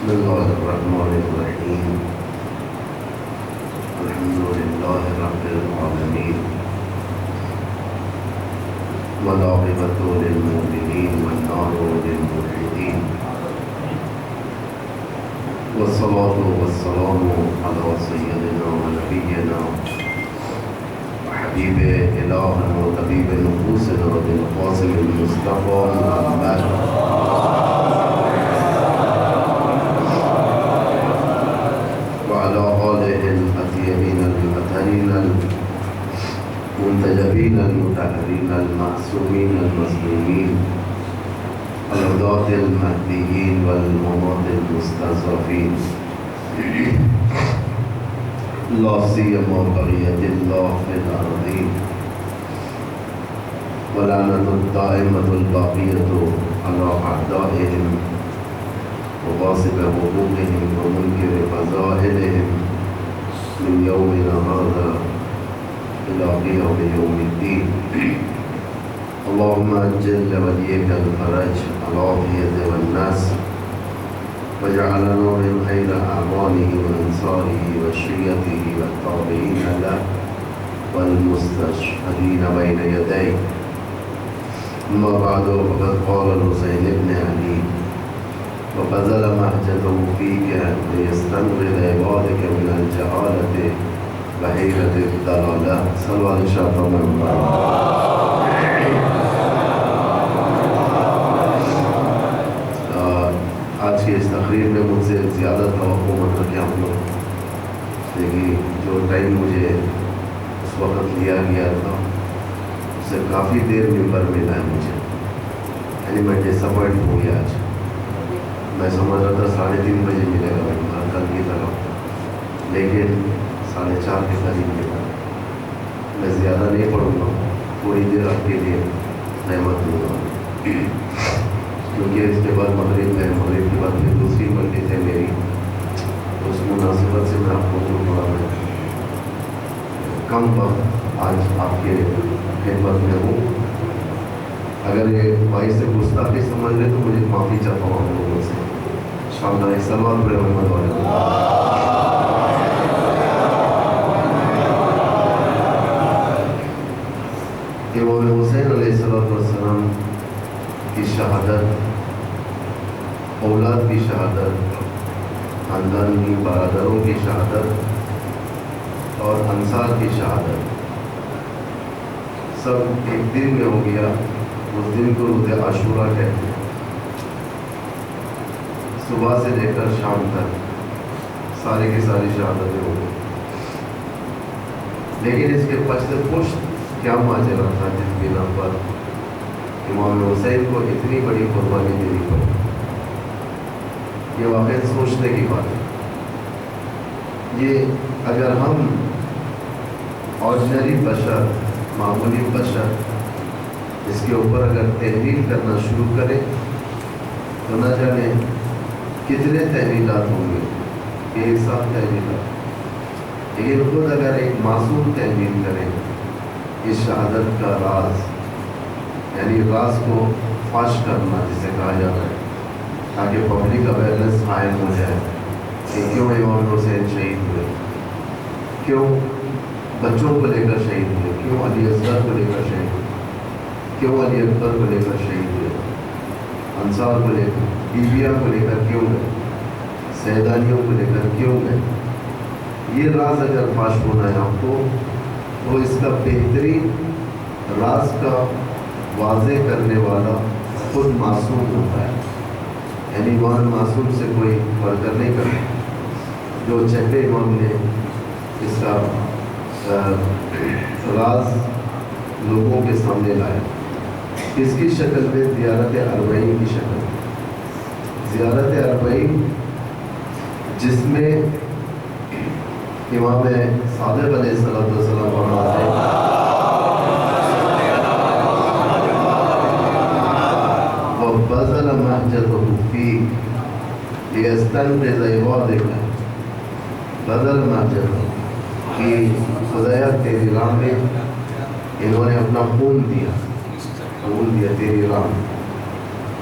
بسم اللہ الرحمن الرحیم الحمد للہ رب العالمین والعاقبۃ للمؤمنین والنار للموحدین والصلاة والسلام علی سیدنا و نبینا حبیب الہ و طبیب نفوسنا بالقاسم المصطفیٰ محمد وعلى آله الأطيبين الأطهرين المنتجبين المطهرين المعصومين المظلومين الهداة المهديين والممات المستضعفين لا سيما بقية الله في الأرضين ولعنة الدائمة الباقية على أعدائهم وغاصب حقوقهم ومنكر فضائلهم من يومنا هذا إلى قيام يوم الدين اللهم أجل لوليك الفرج العافية والناس وجعلنا من خير أعوانه وأنصاره وشيته والتابعين له والمستشهدين بين يديه أما بعد فقد قال الحسين بن علي وبذل مهجته فيك ليستنقذ عبادك من الجهالة بحيرة الضلالة صلوا على شرف من آج کی اس تقریر میں مجھ سے زیادہ توقع مت رکھیں آپ لوگ، لیکن جو ٹائم مجھے اس وقت لیا گیا تھا اس سے کافی دیر ممبر ملا ہے مجھے، یعنی میں ڈسپوائنٹ ہو گیا آج۔ میں سمجھ رہا تھا 3:30 بجے ملے گا کل کی طرح، لیکن 4:30 کے قریب ملا۔ میں زیادہ نہیں پڑھوں گا، تھوڑی دیر آپ کے لیے رحمت دوں گا، کیونکہ اس کے بعد مغرب ہے، مغرب کے بعد پھر دوسری مجلس ہے میری، تو اس مناسبت سے میں آپ کو تھوڑا کم وقت آج آپ کے خدمت میں ہوں۔ اگر یہ بھائی سے گستاخی سمجھ لے تو مجھے معافی چاہتا ہوں آپ لوگوں سے۔ انشاءاللہ سلام پر محمد والے امام حسین علیہ السلام کی شہادت، اولاد کی شہادت، خاندان کی برادروں کی شہادت اور انصار کی شہادت سب ایک دن میں ہو گیا۔ اس دن کو روز عاشورہ کہتے ہیں۔ صبح سے لے کر شام تک سارے کی ساری شہادتیں ہو گئی، لیکن اس کے پشت پشت کیا ماجرا تھا جس بنا پر امام حسین کو اتنی بڑی قربانی دینی پڑی، یہ واقعی سوچنے کی بات ہے۔ یہ اگر ہم آرڈنری بشر، معمولی بشر اس کے اوپر اگر تحلیل کرنا شروع کریں تو نہ جانے کتنے تحلیلات ہوں گے، بے حساب تحلیلات، لیکن خود اگر ایک معصوم تحلیل کریں اس شہادت کا راز، یعنی راز کو فاش کرنا جسے کہا جاتا ہے، تاکہ پبلک اویئرنیس قائم ہو جائے کہ کیوں امام حسین شہید ہوئے، کیوں بچوں کو لے کر شہید ہوئے، کیوں علی اصغر کو لے کر شہید ہوئے، کیوں علی اکبر کو لے کر شہید ہوئے، انصار کو لے کر، بیویاں کو لے کر کیوں گئے، سیدانیوں کو لے کر کیوں گئے۔ یہ راز اگر فاش ہونا ہے آپ کو تو اس کا بہترین راز کا واضح کرنے والا خود معصوم ہوتا ہے، یعنی وہاں معصوم سے کوئی ورکر نہیں کرتا۔ جو چھٹے امام نے اس کا راز لوگوں کے سامنے لایا، اس کی شکل میں زیارت اربعین کی شکل، زیارت اربعین جس میں امام صادق علیہ السلام وبذل مهجته فيك ليستنقذ عبادك، بذل مهجته کہ خدایا تیری راہ میں انہوں نے اپنا خون دیا تیری راہ میں،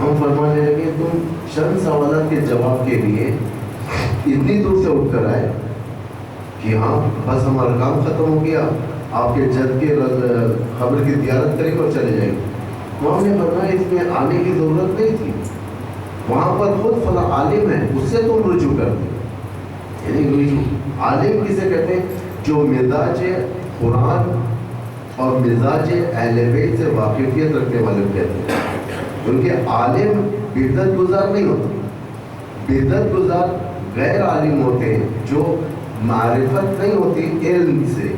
ہم فرمانے لگے تم چند سوالات کے جواب کے لیے اتنی دور سے اٹھ کر آئے کہ ہاں بس ہمارا کام ختم ہو گیا، آپ کے جد کے خبر کی زیارت کریں اور چلے جائیں گے۔ وہاں نے فرمایا اس میں آنے کی ضرورت نہیں تھی، وہاں پر خود فلاں عالم ہے، اس سے تم رجوع کر دیں۔ یعنی رجوع عالم کسے کہتے ہیں؟ جو مزاج قرآن اور مزاج اہل بیت سے واقفیت رکھنے والے کہتے ہیں، کیونکہ عالم بدعت گزار نہیں ہوتا۔ بدعت گزار غیر عالم ہوتے ہیں جو معرفت نہیں ہوتی علم سے،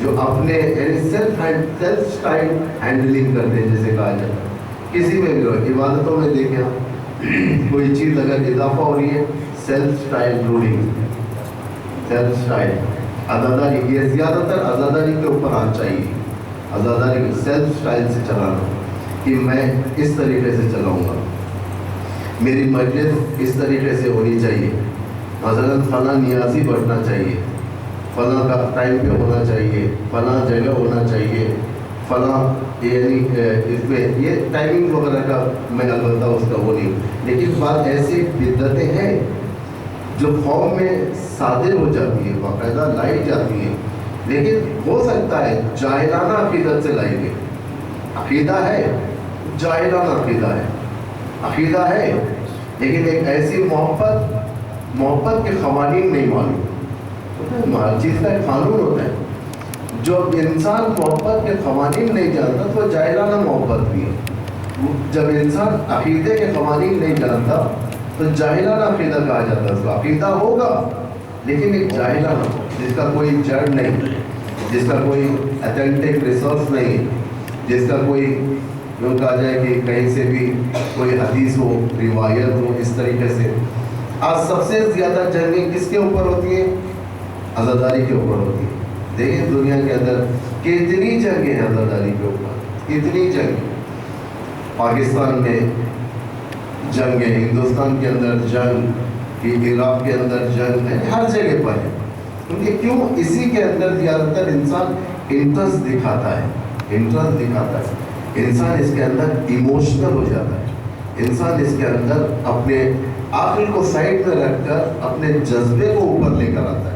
جو اپنے سیلف اسٹائل ہینڈلنگ کرتے ہیں، جیسے کہا جاتا ہے۔ کسی میں بھی عبادتوں میں دیکھیں، کوئی چیز اگر اضافہ ہو رہی ہے، self style rolling, self style عزاداری، یہ زیادہ تر عزاداری کے اوپر آنا چاہیے، عزاداری سیلف اسٹائل سے چلانا، کہ میں اس طریقے سے چلاؤں گا، میری مجلس اس طریقے سے ہونی چاہیے، مثلا فلاں نیازی بڑھنا چاہیے، فلاں کا ٹائم پہ ہونا چاہیے، فلاں جگہ ہونا چاہیے، فلاں یعنی اس میں یہ ٹائمنگ وغیرہ کا میں البتہ اس کا وہ نہیں، لیکن بعض ایسی بدعتیں ہیں جو قوم میں صادر ہو جاتی ہے، باقاعدہ لائی جاتی ہیں، لیکن ہو سکتا ہے جاہلانہ عقیدت سے لائی گئی۔ عقیدہ ہے، جاہلانہ عقیدہ ہے، لیکن ایک ایسی محبت کے قوانین نہیں معلوم۔ ہر چیز کا ایک قانون ہوتا ہے، جو انسان محبت کے قوانین نہیں جانتا تو وہ جاہلانہ محبت بھی ہے۔ جب انسان عقیدے کے قوانین نہیں جانتا تو جاہلانہ عقیدہ کہا جاتا ہے۔ اس کا عقیدہ ہوگا لیکن ایک جاہلانہ، جس کا کوئی جڑ نہیں، جس کا کوئی اتھینٹک ریسورس نہیں، جس کا کوئی یوں کہا جائے کہ کہیں سے بھی کوئی حدیث ہو، روایت ہو، اس طریقے سے۔ آج سب سے زیادہ جنگیں کس کے اوپر ہوتی ہیں؟ عزاداری کے اوپر ہوتی ہے۔ دیکھیں دنیا کے اندر کتنی جنگیں ہیں عزاداری کے اوپر، کتنی جنگ، پاکستان میں جنگ ہے، ہندوستان کے اندر جنگ، عراق کے اندر جنگ ہے، ہر جگہ پر ہے۔ کیونکہ کیوں؟ اسی کے اندر زیادہ تر انسان انٹرسٹ دکھاتا ہے، انسان اس کے اندر ایموشنل ہو جاتا ہے، انسان اس کے اندر اپنے عقل کو سائڈ میں رکھ کر اپنے جذبے کو اوپر لے کر آتا ہے،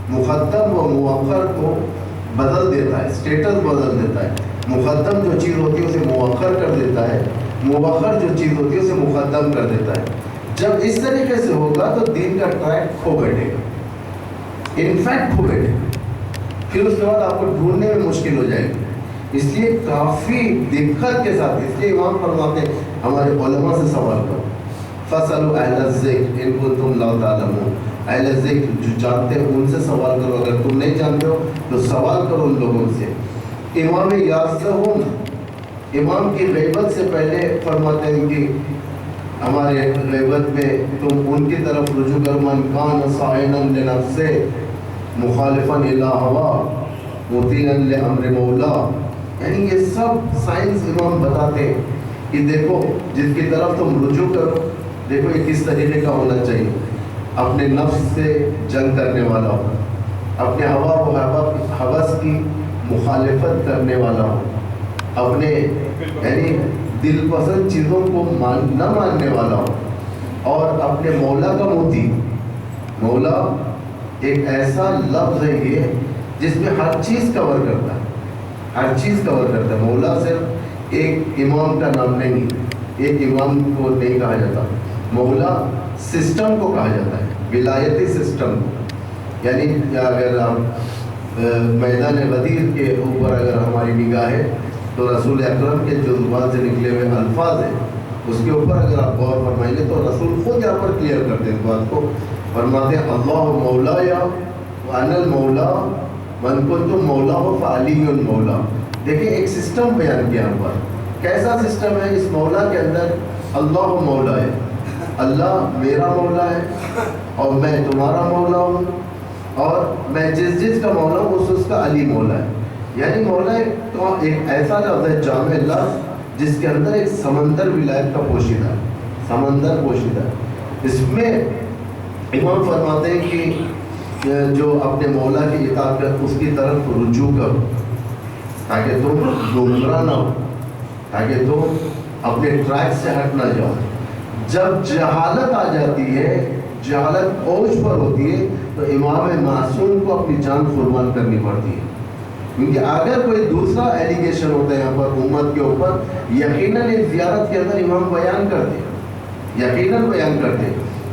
مقدم و مؤخر کو بدل دیتا ہے، اسٹیٹس بدل دیتا ہے۔ مقدم جو چیز ہوتی ہے اسے مؤخر کر دیتا ہے، مؤخر جو چیز ہوتی ہے اسے مقدم کر دیتا ہے۔ جب اس طریقے سے ہوگا تو دین کا ٹریک کھو بیٹھے گا، انفیکٹ کھو بیٹھے گا، پھر اس کے بعد آپ کو ڈھونڈنے میں مشکل ہو جائے گی۔ اس لیے کافی دقت کے ساتھ، اس لیے امام فرماتے ہیں ہمارے علماء سے سوال کرو، فَاسْأَلُوا أَهْلَ الذِّكْرِ إِن كُنتُمْ لَا تَعْلَمُونَ، اہل ذکر جو جانتے ہیں ان سے سوال کرو، اگر تم نہیں جانتے ہو تو سوال کرو ان لوگوں سے۔ امام یاسرون، امام کی غیبت سے پہلے فرماتے ہیں کہ ہمارے غیبت میں تم ان کی طرف رجوع کر، من کان صائنا لنفسہ مخالفا الی ہوا مطیعا لامر مولا۔ یعنی یہ سب سائنس امام بتاتے ہیں کہ دیکھو جس کی طرف تم رجوع کرو، دیکھو یہ کس طریقے کا ہونا چاہیے، اپنے نفس سے جنگ کرنے والا ہو، اپنے ہوا و ہوس کی مخالفت کرنے والا ہو، اپنے یعنی دل پسند چیزوں کو نہ ماننے والا ہو، اور اپنے مولا کا موتی۔ مولا ایک ایسا لفظ ہے یہ جس میں ہر چیز کور کرتا ہے، ہر چیز کور کرتا ہے۔ مولا صرف ایک امام کا نام نہیں، ایک امام کو نہیں کہا جاتا، مولا سسٹم کو کہا جاتا ہے، ولایتی سسٹم کو۔ یعنی اگر آپ میدان غدیر کے اوپر اگر ہماری نگاہ ہے تو رسول اکرم کے جو زبان سے نکلے ہوئے الفاظ ہیں اس کے اوپر اگر آپ غور فرمائیں گے تو رسول خود یہاں پر کلیئر کرتے ہیں اس بات کو، فرماتے ہیں اللہ مولایا وانا المولا من کنت مولا فعلی المولا۔ دیکھیں ایک سسٹم بیان کیا یہاں پر، کیسا سسٹم ہے؟ اس مولا کے اندر اللہ مولا ہے، اللہ میرا مولا ہے اور میں تمہارا مولا ہوں، اور میں جس کا مولا ہوں اس کا علی مولا ہے۔ یعنی مولا ایک ایسا لفظ ہے، جامع لفظ، جس کے اندر ایک سمندر ولایت کا پوشیدہ ہے، سمندر پوشیدہ ہے۔ اس میں امام فرماتے ہیں کہ جو اپنے مولا کی اطاعت کر اس کی طرف رجوع کرو تاکہ تم گمراہ نہ ہو، تاکہ تم اپنے ٹریک سے ہٹ نہ جاؤ. جب جہالت آ جاتی ہے، جہالت اوج پر ہوتی ہے، تو امام معصوم کو اپنی جان قربان کرنی پڑتی ہے. کیونکہ اگر کوئی دوسرا ایلیگیشن ہوتا ہے یہاں پر امت کے اوپر، یقیناً اس زیارت کے اندر امام بیان کرتے، یقیناً بیان کرتے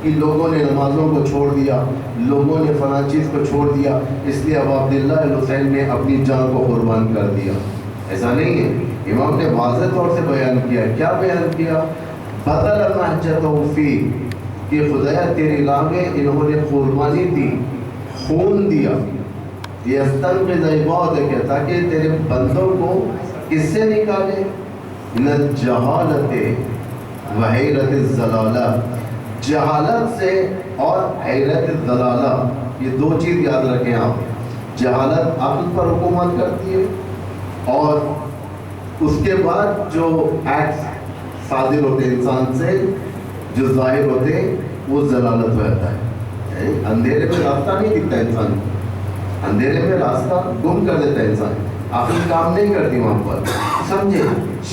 کہ لوگوں نے نمازوں کو چھوڑ دیا، لوگوں نے فلاں چیز کو چھوڑ دیا، اس لیے اب عبداللہ الحسین نے اپنی جان کو قربان کر دیا. ایسا نہیں ہے. امام نے واضح طور سے بیان کیا. کیا بیان کیا؟ بدل محجتہ فی، کہ خدایا تیری راہ میں انہوں نے قربانی دی، خون دیا. یستنقذ عبادک، تاکہ تیرے بندوں کو کس سے نکالے؟ من الجہالت و حیرت الضلالہ، جہالت سے اور حیرت الضلالہ. یہ دو چیز یاد رکھیں آپ. جہالت عقل پر حکومت کرتی ہے، اور اس کے بعد جو ایکٹس صادر ہوتے انسان سے، جو ظاہر ہوتے، وہ ضلالت رہتا ہے. اندھیرے میں راستہ نہیں دکھتا انسان کو، اندھیرے میں راستہ گم کر دیتا ہے انسان. عقل کام نہیں کرتی وہاں پر. سمجھے؟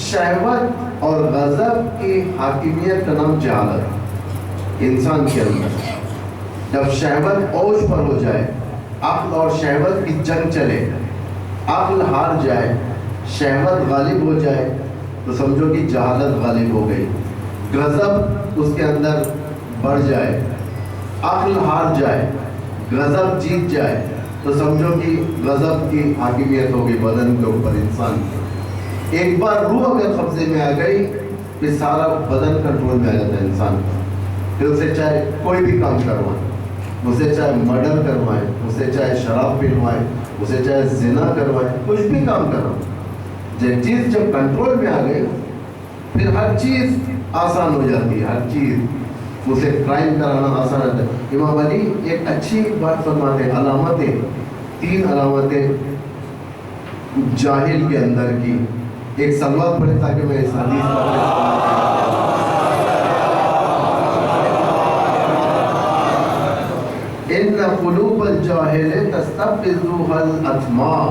شہوت اور غضب کی حاکمیت کا نام جہالت. انسان کے اندر جب شہوت اوج پر ہو جائے، عقل اور شہوت کی جنگ چلے، عقل ہار جائے، شہوت غالب ہو جائے، تو سمجھو کہ جہالت غالب ہو گئی. غضب اس کے اندر بڑھ جائے، عقل ہار جائے، غضب جیت جائے، تو سمجھو کہ غضب کی حاکمیت ہو گئی بدن کے اوپر انسان کی. ایک بار روح اگر قبضے میں آ گئی، پھر سارا بدن کنٹرول میں آ جاتا ہے انسان. پھر اسے چاہے کوئی بھی کام کروائیں، اسے چاہے مرڈر کروائیں، اسے چاہے شراب پلوائیں، اسے چاہے زنا کروائیں، کچھ بھی کام کروائیں، جب چیز جب کنٹرول میں آ گئی، پھر ہر چیز آسان ہو جاتی ہے. ہر چیز اسے کرائم کرانا آسان ہوتا ہے. امام علی ایک اچھی بات فرماتے ہیں، علامتیں، 3 علامتیں جاہل کے اندر کی. ایک سلوات پڑھے تاکہ میں اس حدیث پر ان قلوب الجاہل تستفزها الاطماع.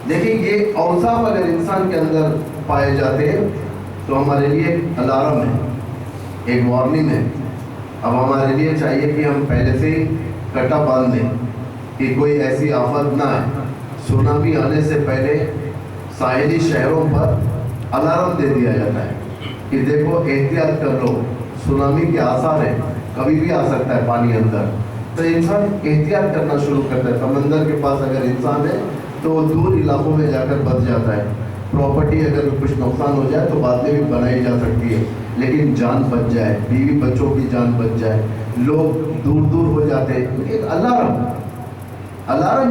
دیکھیں یہ اوصاف اگر انسان کے اندر پائے جاتے ہیں تو ہمارے لیے ایک الارم ہے، ایک وارننگ ہے. اب ہمارے لیے چاہیے کہ ہم پہلے سے ہی کٹا باندھ دیں کہ کوئی ایسی آفت نہ آئے. سونامی آنے سے پہلے ساحلی شہروں پر الارم دے دیا جاتا ہے کہ دیکھو احتیاط کر لو، سونامی کے آثار ہیں، کبھی بھی آ سکتا ہے پانی اندر. تو انسان احتیاط کرنا شروع کرتا ہے. سمندر کے پاس اگر انسان ہے تو وہ دور علاقوں میں جا کر بچ جاتا ہے. پراپرٹی اگر کچھ نقصان ہو جائے تو بعد میں بھی بنائی جا سکتی ہے، لیکن جان بچ جائے، بیوی بچوں کی جان بچ جائے، لوگ دور دور ہو جاتے ہیں. ایک الارم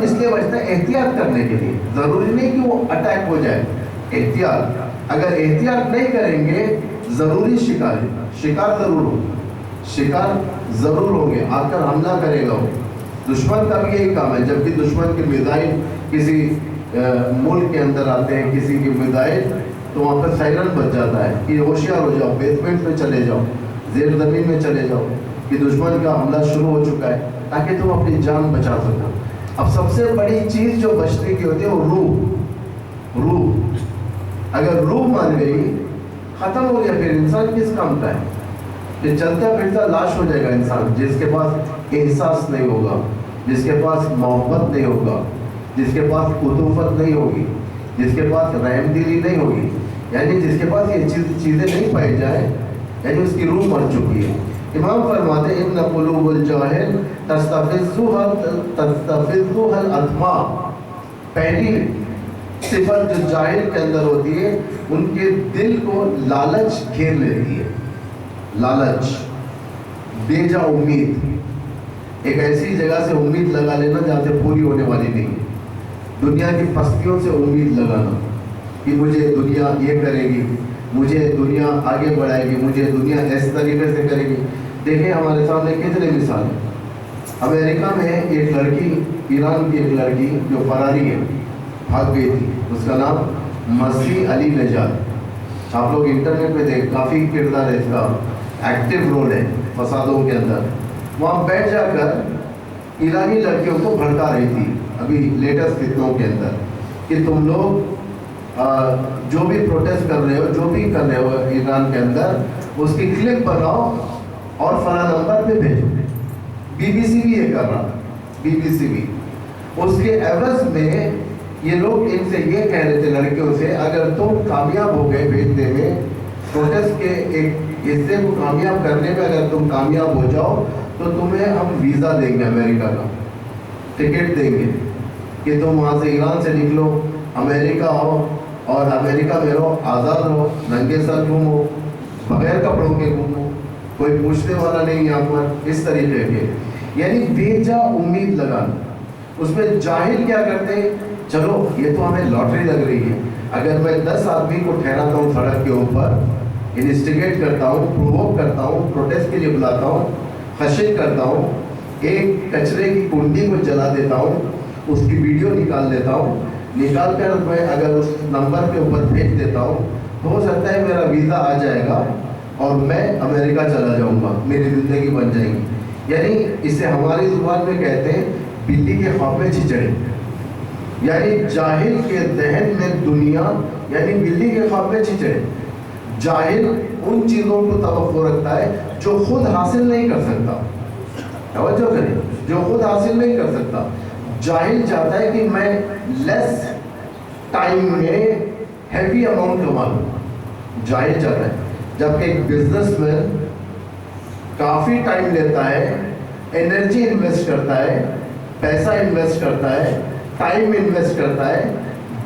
اس لیے بجتا ہے احتیاط کرنے کے لیے. ضروری نہیں کہ وہ اٹیک ہو جائے. احتیاط، اگر احتیاط نہیں کریں گے ضروری شکار ضرور ہو، شکار ضرور ہوں گے، آ کر حملہ کرے گا. وہ دشمن کا بھی یہی کام ہے. جب بھی دشمن کے میزائل کسی ملک کے اندر آتے ہیں، کسی کی میزائل، تو وہاں پر سائرن بچ جاتا ہے کہ ہوشیار ہو جاؤ، بیسمنٹ میں چلے جاؤ، زیر زمین میں چلے جاؤ کہ دشمن کا حملہ شروع ہو چکا ہے، تاکہ تم اپنی جان بچا سکو. اب سب سے بڑی چیز جو بچنے کی ہوتی ہے وہ روح. اگر روح مان گئی، ختم ہو گیا، پھر انسان کس کام کا ہے؟ پھر چلتا پھرتا لاش ہو جائے گا انسان، جس کے پاس احساس نہیں ہوگا، جس کے پاس محبت نہیں ہوگا، جس کے پاس عطوفت نہیں ہوگی، جس کے پاس رحم دلی نہیں ہوگی، یعنی جس کے پاس یہ چیزیں نہیں پائی جائیں، یعنی اس کی روح مر چکی ہے. امام فرماتے ہیں ان قلوب الجاہل تستفزها الاطماع. پہلی صفت جو جاہل کے اندر ہوتی ہے، ان کے دل کو لالچ گھیر لیتی ہے. لالچ، بے جا امید، ایک ایسی جگہ سے امید لگا لینا جہاں سے پوری ہونے والی نہیں ہے. دنیا کی پستیوں سے امید لگانا کہ مجھے دنیا یہ کرے گی، مجھے دنیا آگے بڑھائے گی، مجھے دنیا اس طریقے سے کرے گی. دیکھیں ہمارے سامنے کتنے مثال ہیں. امریکہ میں ایک لڑکی، ایران کی ایک لڑکی جو فراری ہے، بھاگ گئی تھی، اس کا نام مسیح علی نژاد. آپ لوگ انٹرنیٹ پہ دیکھ، کافی کردار ہے اس کا، ایکٹیو رول ہے فسادوں کے اندر. وہاں بیٹھ جا کر ایرانی لڑکیوں کو بھڑکا رہی تھی ابھی لیٹسٹ فتنوں کے اندر کہ تم لوگ جو بھی پروٹیسٹ کر رہے ہو، جو بھی کر رہے ہو ایران کے اندر، اس کی کلپ بناؤ اور فلاں نمبر پہ بھیجو۔ بی بی سی بھی یہ کر رہا، بی بی سی بھی۔ اس کے عوض میں یہ لوگ ان سے یہ کہہ رہے تھے لڑکیوں سے، اگر تم کامیاب ہو گئے بھیجنے میں، پروٹیسٹ کے ایک حصے کو کامیاب کرنے میں اگر تم کامیاب ہو جاؤ تو تمہیں ہم ویزا دیں گے، امریکہ کا ٹکٹ دیں گے کہ تم وہاں سے ایران سے نکلو، امریکہ آؤ اور امریکہ میں رہو، آزاد رہو، ننگے سر گھومو، بغیر کپڑوں کے گھومو، کوئی پوچھنے والا نہیں یہاں پر، اس طریقے کے یعنی بے جا امید لگانا۔ اس میں جاہل کیا کرتے ہیں، چلو یہ تو ہمیں لاٹری لگ رہی ہے، اگر میں 10 آدمی کو ٹھہراتا ہوں سڑک کے اوپر، انسٹیگیٹ کرتا ہوں، پرووک کرتا ہوں، پروٹیسٹ کے لیے بلاتا ہوں، خشن کرتا ہوں، ایک کچرے کی کنڈی کو جلا دیتا ہوں، اس کی ویڈیو نکال دیتا ہوں، نکال کر میں اگر اس نمبر کے اوپر بھیج دیتا ہوں تو ہو سکتا ہے میرا ویزا آ جائے گا اور میں امریکہ چلا جاؤں گا، میری زندگی بن جائے گی۔ یعنی اسے ہماری زبان میں کہتے ہیں بلی کے خواب میں چچڑے، یعنی جاہل کے ذہن میں دنیا یعنی بلی کے خواب میں چچڑے۔ جاہل ان چیزوں کو توقع رکھتا ہے جو خود حاصل نہیں کر سکتا، توجہ کریں، جو خود حاصل نہیں کر سکتا۔ جاہل چاہتا ہے کہ میں لیس ٹائم میں ہیوی اماؤنٹ کما لوں، جاہل چاہتا ہے۔ جبکہ ایک بزنس مین کافی ٹائم لیتا ہے، انرجی انویسٹ کرتا ہے، پیسہ انویسٹ کرتا ہے، ٹائم انویسٹ کرتا ہے،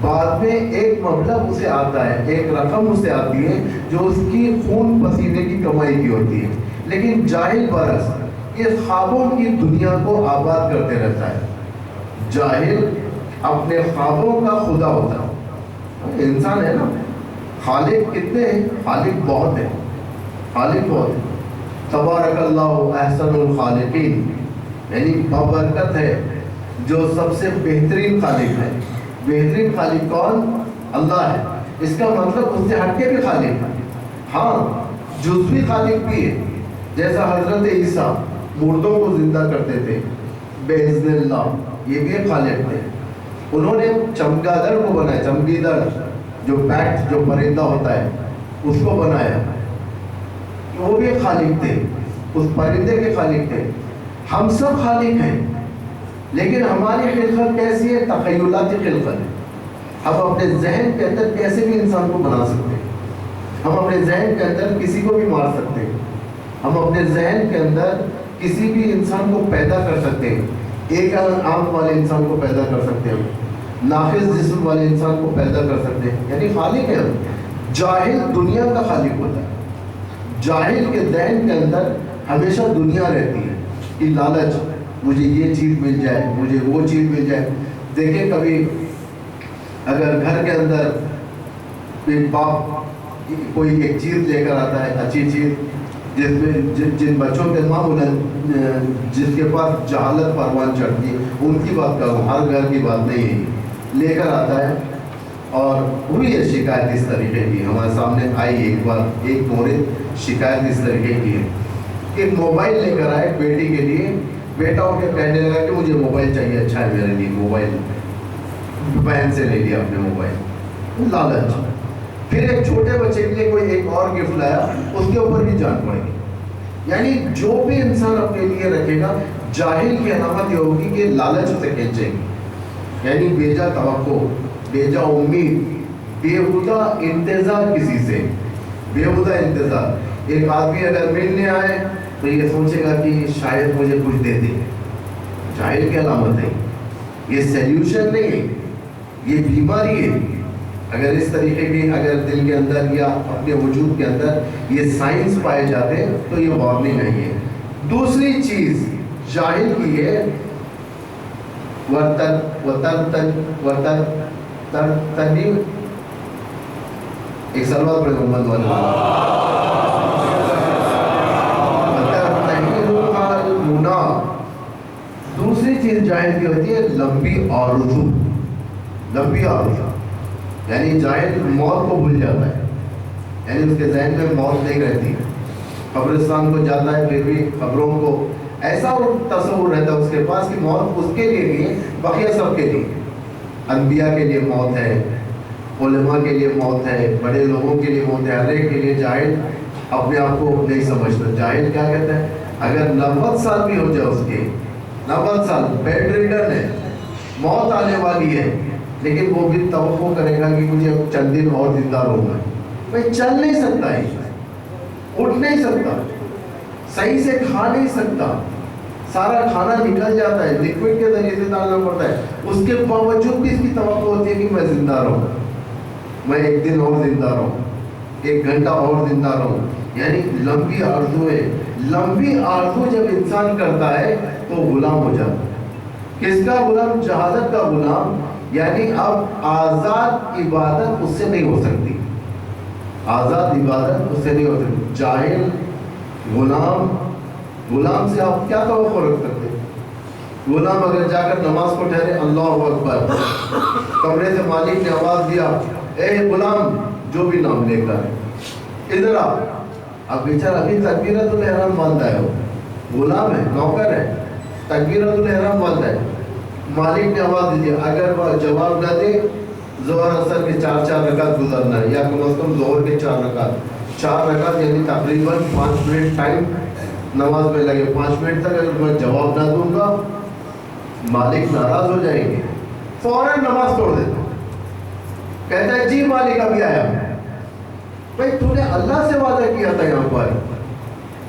بعد میں ایک مبلغ اسے آتا ہے، ایک رقم اسے آتی ہے جو اس کی خون پسینے کی کمائی کی ہوتی ہے۔ لیکن جاہل برعکس یہ خوابوں کی دنیا کو آباد کرتے رہتا ہے۔ جاہل اپنے خوابوں کا خدا ہوتا ہے۔ انسان ہے نا، خالق کتنے ہیں؟ خالق بہت ہے، خالق بہت ہے۔ تبارک اللہ احسن الخالقین، یعنی بابرکت ہے جو سب سے بہترین خالق ہے۔ بہترین خالق کون؟ اللہ ہے۔ اس کا مطلب اس سے ہٹ کے بھی خالق ہے، ہاں جزوی خالق بھی ہے، جیسا حضرت عیسیٰ مردوں کو زندہ کرتے تھے باذن اللہ، یہ بھی ایک خالق تھے۔ انہوں نے چمگادڑ کو بنایا، چمگیدڑ جو بیٹ جو پرندہ ہوتا ہے اس کو بنایا، وہ بھی ایک خالق تھے، اس پرندے کے خالق تھے۔ ہم سب خالق ہیں، لیکن ہماری خلقت کیسی ہے؟ تخیلاتی خلقت ہے۔ ہم اپنے ذہن کے اندر کیسے بھی انسان کو بنا سکتے ہیں، ہم اپنے ذہن کے اندر کسی کو بھی مار سکتے ہیں، ہم اپنے ذہن کے اندر کسی بھی انسان کو پیدا کر سکتے ہیں، ایک آنکھ والے انسان کو پیدا کر سکتے ہیں، ناقص جسم والے انسان کو پیدا کر سکتے ہیں، یعنی خالق ہے ہم۔ جاہل دنیا کا خالق ہوتا ہے۔ جاہل کے ذہن کے اندر ہمیشہ دنیا رہتی ہے کہ لالچ، مجھے یہ چیز مل جائے، مجھے وہ چیز مل جائے۔ دیکھیں کبھی اگر گھر کے اندر ایک باپ کوئی ایک چیز لے کر آتا ہے، اچھی چیز، جس میں جن بچوں کے معمولاً جس کے پاس جہالت پروان چڑھتی ہے، ان کی بات کروں، ہر گھر کی بات نہیں ہے، لے کر آتا ہے اور ہوئی ہے شکایت اس طریقے کی، ہمارے سامنے آئی ایک بار ایک مورد شکایت اس طریقے کی ہے کہ موبائل لے کر آئے بیٹی کے لیے، بیٹا ہو کے کہنے لگا کہ مجھے موبائل چاہیے، اچھا ہے میرے لیے موبائل، بہن سے لے لیا اپنے موبائل، لالچ۔ پھر ایک چھوٹے بچے کے لیے کوئی ایک اور گفٹ لایا، اس کے اوپر بھی جان پڑے گی۔ یعنی جو بھی انسان اپنے لیے رکھے گا، جاہل کی علامت یہ ہوگی کہ لالچ اسے کھینچے گی، یعنی بیجا توقع، بیجا امید، بےہودہ انتظار کسی سے، بےہودہ انتظار۔ ایک آدمی اگر ملنے آئے تو یہ سوچے گا کہ شاید مجھے کچھ دے دے، جاہل کی علامت ہے، یہ سلیوشن نہیں ہے، یہ بیماری ہے۔ اگر اس طریقے کی اگر دل کے اندر یا اپنے وجود کے اندر یہ سائنس پائے جاتے تو یہ وارننگ نہیں ہے۔ دوسری چیز جاہل کی ہے ایک سلوات پڑھے محمد والا، دوسری چیز جاہل کی ہوتی ہے لمبی آرزو، لمبی آرزو، یعنی جاہل موت کو بھول جاتا ہے، یعنی اس کے ذہن میں موت نہیں رہتی، قبرستان کو جاتا ہے پھر بھی قبروں کو ایسا تصور رہتا ہے اس کے پاس کہ موت اس کے لیے نہیں ہے، بقیہ سب کے لیے، انبیاء کے لیے موت ہے، علماء کے لیے موت ہے، بڑے لوگوں کے لیے موت ہے، ہر ایک کے لیے۔ جاہل اپنے آپ کو نہیں سمجھتا۔ جاہل کیا کہتا ہے؟ اگر 90 سال بھی ہو جائے اس کے، 90 سال بیڈ ریڈن ہے، موت آنے والی ہے، لیکن وہ بھی توقع کرے گا کہ مجھے اب چند دن اور زندہ رہوں گا۔ بھائی چل نہیں سکتا ہے، اٹھ نہیں سکتا، صحیح سے کھا نہیں سکتا، سارا کھانا نکل جاتا ہے، لیکوڈ کے ذریعے سے ڈالنا پڑتا ہے، اس کے باوجود بھی اس کی توقع ہوتی ہے کہ میں زندہ رہوں، میں 1 دن اور زندہ رہوں، 1 گھنٹہ اور زندہ رہوں۔ یعنی لمبی آرزو ہے۔ لمبی آرزو جب انسان کرتا ہے تو غلام ہو جاتا ہے۔ کس کا غلام؟ جہالت کا غلام۔ یعنی اب آزاد عبادت اس سے نہیں ہو سکتی، آزاد عبادت اس سے نہیں ہو سکتی۔ جاہل، غلام، غلام سے آپ کیا توقع رکھ سکتے؟ غلام اگر جا کر نماز کو ٹھہرے، اللہ اکبر، کمرے سے مالک نے آواز دیا، اے غلام، جو بھی نام لے کر ادھر آ۔ اب بیچارہ ابھی تکبیرۃ الاحرام باندھا ہے، وہ غلام ہے، نوکر ہے، تکبیرۃ الاحرام باندھا ہے۔ مالک نے آواز دی، اگر وہ جواب نہ دے، ظہر اثر کے 4 رکعت گزرنا ہے، یا کم از کم ظہر کے 4 رکعت، یعنی تقریباً 5 منٹ ٹائم نماز میں لگے۔ 5 منٹ تک اگر میں جواب نہ دوں گا، مالک ناراض ہو جائیں گے، فوراً نماز توڑ دیتا۔ کہتا ہے جی مالک ابھی آیا۔ بھائی تو نے اللہ سے وعدہ کیا تھا، یہاں پر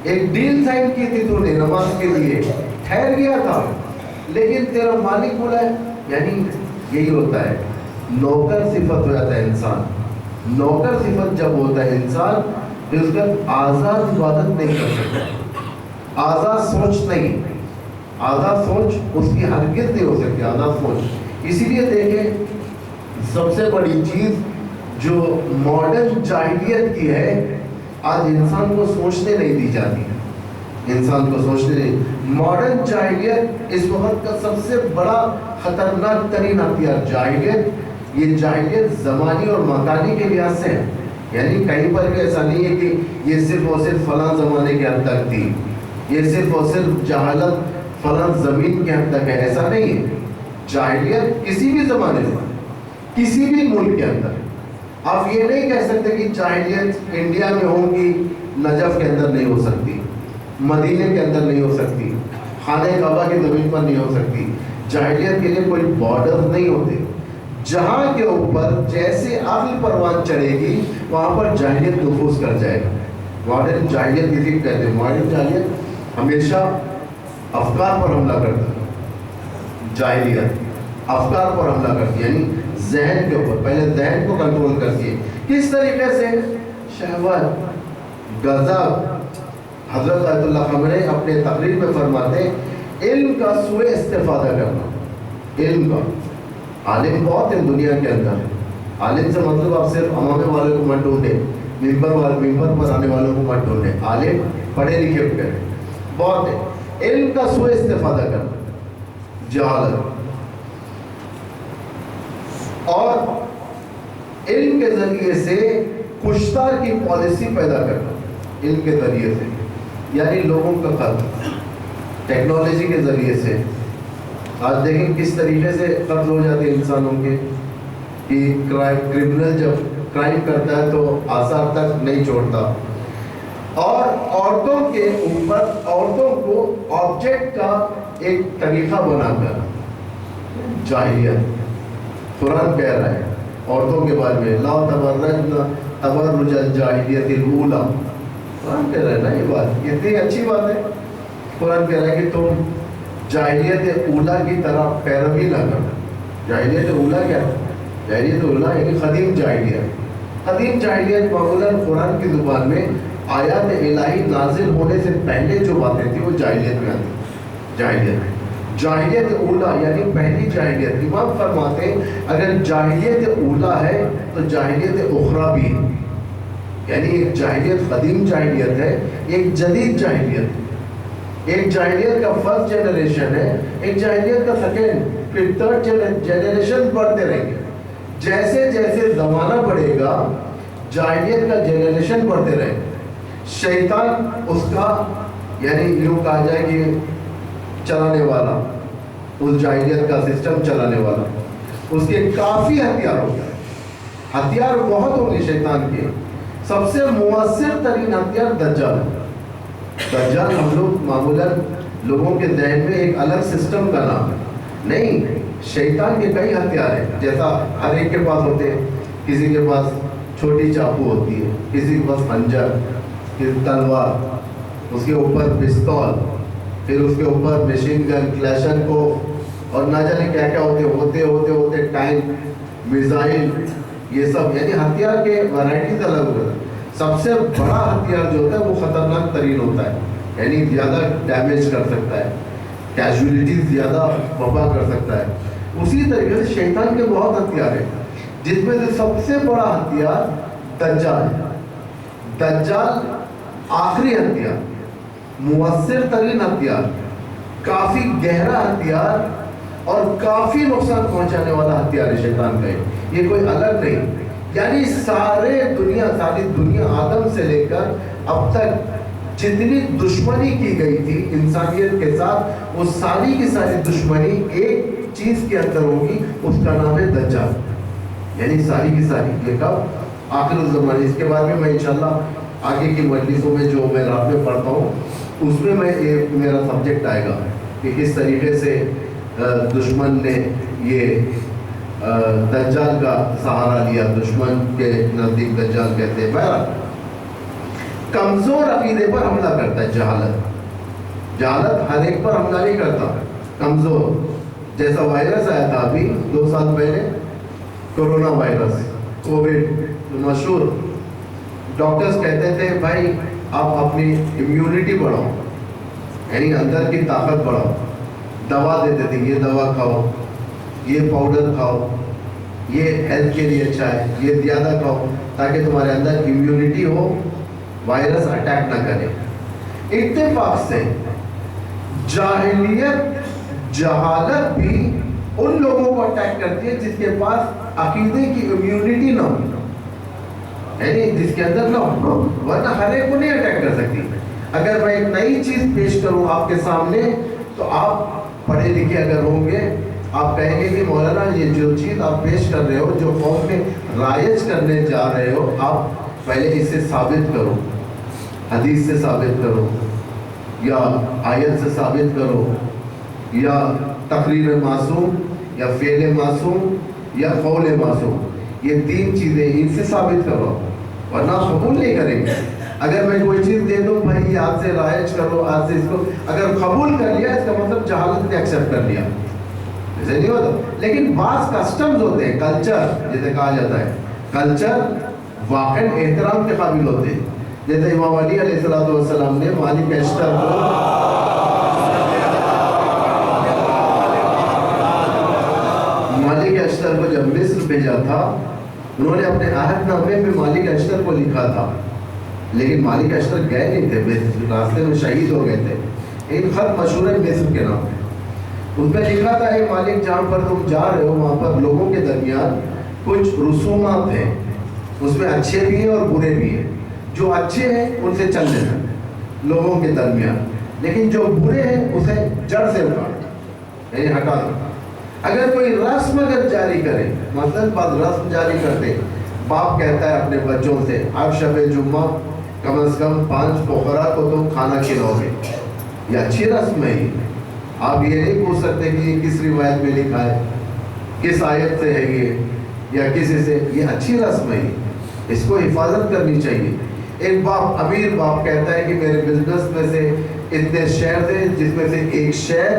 ایک ڈیل سائن کی تھی تو نے نماز کے لیے، ٹھہر گیا تھا، لیکن تیرا مالک بولا ہے۔ یعنی یہی ہوتا ہے، نوکر صفت ہو جاتا ہے انسان۔ نوکر صفت جب ہوتا ہے انسان، پھر اس کا آزاد عبادت نہیں کر سکتا، آزاد سوچ نہیں، آزاد سوچ اس کی ہرگز نہیں ہو سکتی، آزاد سوچ۔ اسی لیے دیکھیں، سب سے بڑی چیز جو ماڈرن جاہلیت کی ہے، آج انسان کو سوچنے نہیں دی جاتی، انسان کو سوچنے نہیں۔ ماڈرن جاہلیت اس وقت کا سب سے بڑا خطرناک ترین ہتھیار جاہلیت۔ یہ جاہلیت زمانی اور مکانی کے لحاظ سے ہے، یعنی کہیں پر بھی ایسا نہیں ہے کہ یہ صرف اور صرف فلاں زمانے کے حد تک تھی، یہ صرف اور صرف جہالت فلاں زمین کے حد تک ہے، ایسا نہیں ہے۔ جاہلیت کسی بھی زمانے میں، کسی بھی ملک کے اندر، آپ یہ نہیں کہہ سکتے کہ جاہلیت انڈیا میں ہوگی، نجف کے اندر نہیں ہو سکتی، مدینے کے اندر نہیں ہو سکتی، خانہ کعبہ کی زمین پر نہیں ہو سکتی۔ جاہلیت کے لیے کوئی بارڈر نہیں ہوتے، جہاں کے اوپر جیسے عقل پروان چڑھے گی وہاں پر جاہلیت نفوذ کر جائے گا۔ ماڈرن جاہلیت کسی کو کہتے ہیں، ماڈرن جاہلیت ہمیشہ افکار پر حملہ کرتی ہے۔ جاہلیت افکار پر حملہ کرتی ہے، یعنی ذہن کے اوپر، پہلے ذہن کو کنٹرول کرتی ہے۔ کس طریقے سے؟ شہوت، غضب۔ حضرت آیت اللہ خامنہ اپنے تقریر میں فرماتے ہیں، علم کا سوء استفادہ کرنا، علم کا۔ عالم بہت ہیں دنیا کے اندر، عالم سے مطلب آپ صرف امامے والوں کو مت ڈھونڈیں، ممبر پر آنے والوں کو مت ڈھونڈیں، عالم پڑھے لکھے ہوئے بہت ہیں۔ علم کا سوء استفادہ کرنا، جہالت، اور علم کے ذریعے سے کشتار کی پالیسی پیدا کرنا، علم کے ذریعے سے، یعنی لوگوں کا قتل ٹیکنالوجی کے ذریعے سے۔ آج دیکھیں کس طریقے سے قتل ہو جاتے ہیں انسانوں کے، کہ کرمنل جب کرائم کرتا ہے تو آثار تک نہیں چھوڑتا، اور عورتوں کے اوپر، عورتوں کو آبجیکٹ کا ایک طریقہ بنا کر، جاہلیت۔ قرآن کہہ رہا ہے عورتوں کے بارے میں، لا تبرجن تبرج الجاہلیت الاولی۔ قرآن کہہ رہا ہے نا یہ بات، کتنی اچھی بات ہے۔ قرآن کہہ رہا ہے کہ تم جاہلیت اولا کی طرح پیروی نہ کرنا۔ جاہلیت اولا کیا ہے؟ جاہلیت اولا یعنی قدیم جاہلیت۔ قدیم جاہلیت معمولاً قرآن کی زبان میں آیات الہی نازل ہونے سے پہلے جو باتیں تھیں وہ جاہلیت میں آتی، جاہلیت۔ جاہلیت اولا یعنی پہلی جاہلیت۔ امام فرماتے ہیں اگر جاہلیت اولا ہے تو جاہلیت اخرى بھی ہے، یعنی ایک جاہلیت قدیم جاہلیت ہے، ایک جدید جاہلیت۔ ایک جاہلیت کا فرسٹ جنریشن ہے، ایک جاہلیت کا سیکنڈ، پھر تھرڈ جنریشن بڑھتے رہیں گے۔ جیسے جیسے زمانہ بڑھے گا جاہلیت کا جنریشن بڑھتے رہے گا۔ شیطان اس کا، یعنی یوں کہا جائے کہ چلانے والا، اس جاہلیت کا سسٹم چلانے والا، اس کے کافی ہتھیار ہو گئے، ہتھیار بہت ہوں گے شیطان کے. سب سے مؤثر ترین ہتھیار دجال ہے. دجال ہم لوگ معمولاً لوگوں کے ذہن میں ایک الگ سسٹم کا نام ہے. نہیں، شیطان کے کئی ہتھیار ہیں. جیسا ہر ایک کے پاس ہوتے ہیں. کسی کے پاس چھوٹی چاقو ہوتی ہے، کسی کے پاس خنجر، پھر تلوار، اس کے اوپر پستول، پھر اس کے اوپر مشین گن، کلیشن کو، اور نہ جانے کیا کیا ہوتے ٹینک، میزائل، یہ سب. یعنی ہتھیار کے ورائٹیز الگ ہوتا ہے. سب سے بڑا ہتھیار جو ہوتا ہے وہ خطرناک ترین ہوتا ہے. یعنی زیادہ ڈیمیج کر سکتا ہے، کیجولیٹیز زیادہ وبا کر سکتا ہے. اسی طریقے سے شیطان کے بہت ہتھیار ہیں، جس میں سے سب سے بڑا ہتھیار دجال ہے. دجال آخری ہتھیار، مؤثر ترین ہتھیار، کافی گہرا ہتھیار اور کافی نقصان پہنچانے والا ہتھیار ہے شیطان کا. یہ کوئی الگ نہیں. یعنی ساری دنیا آدم سے لے کر اب تک جتنی دشمنی کی گئی تھی انسانیت کے ساتھ، وہ ساری کی ساری دشمنی ایک چیز کے اندر ہوگی، اس کا نام ہے دجال. یعنی ساری کی ساری. یہ کب؟ آخر الزمان. اس کے بعد میں انشاءاللہ آگے کی مجلسوں میں جو میں رات میں پڑھتا ہوں اس میں میرا سبجیکٹ آئے گا کہ کس طریقے سے دشمن نے یہ دجال کا سہارا لیا. دشمن کے نزدیک دجال کہتے ہیں. بہرحال کمزور عقیدے پر حملہ کرتا ہے جہالت ہر ایک پر حملہ نہیں کرتا. کمزور، جیسا وائرس آیا تھا ابھی 2 سال پہلے، کورونا وائرس، کووڈ مشہور. ڈاکٹرز کہتے تھے بھائی آپ اپنی امیونٹی بڑھاؤ، یعنی اندر کی طاقت بڑھاؤ. دوا دیتے تھے، یہ دوا کھاؤ، یہ پاؤڈر کھاؤ، یہ ہیلتھ کے لیے اچھا ہے، یہ زیادہ کھاؤ تاکہ تمہارے اندر امیونٹی ہو، وائرس اٹیک نہ کرے. اتفاق سے جہالت بھی ان لوگوں کو اٹیک کرتی ہے جس کے پاس عقیدے کی امیونٹی نہ ہو، یعنی جس کے اندر نہ ہو، ورنہ ہر ایک کو نہیں اٹیک کر سکتی. اگر میں ایک نئی چیز پیش کروں آپ کے سامنے تو آپ پڑھے لکھے اگر ہوں گے، آپ کہیں گے کہ مولانا یہ جو چیز آپ پیش کر رہے ہو، جو قوم میں رائج کرنے جا رہے ہو، آپ پہلے اس سے ثابت کرو، حدیث سے ثابت کرو، یا آیت سے ثابت کرو، یا تقریر معصوم، یا فعل معصوم، یا قول معصوم. یہ 3 چیزیں ان سے ثابت کرو، ورنہ قبول نہیں کریں گے. اگر میں کوئی چیز دے دوں بھائی یہ آج سے رائج کرو، آج سے اس کو اگر قبول کر لیا، اس کا مطلب جہالت نے ایکسیپٹ کر لیا، ایسے نہیں ہوتا. لیکن بعض کسٹمز ہوتے ہیں، کلچر جیسے کہا جاتا ہے، کلچر واقعی احترام کے قابل ہوتے ہیں. جیسے امام علی علیہ السلام نے مالک اشتر کو جب مصر بھیجا تھا، انہوں نے اپنے عہد نامے میں مالک اشتر کو لکھا تھا، لیکن مالک اشتر گئے نہیں تھے، راستے میں شہید ہو گئے تھے. ایک خط مشہور ہے مصر کے نام، اس میں لکھا تھا اے مالک جہاں پر تم جا رہے ہو وہاں پر لوگوں کے درمیان کچھ رسومات ہیں، اس میں اچھے بھی ہیں اور برے بھی ہیں. جو اچھے ہیں ان سے چل لینا لوگوں کے درمیان، لیکن جو برے ہیں اسے جڑ سے اکھاڑ، یعنی ہٹا دو. اگر کوئی رسم جاری کرے، مثلا بعض رسم جاری کرتے، باپ کہتا ہے اپنے بچوں سے اب شب جمعہ کم از کم 5 فقراء کو تم کھانا کھلاؤ گے، یہ اچھی رسم ہے. آپ یہ نہیں پوچھ سکتے کہ یہ کس روایت میں لکھا ہے، کس آیت سے ہے یہ، یا کسی سے. یہ اچھی رسم ہے، اس کو حفاظت کرنی چاہیے. ایک باپ، امیر باپ کہتا ہے کہ میرے بزنس میں سے اتنے شیئر ہیں جس میں سے ایک شیئر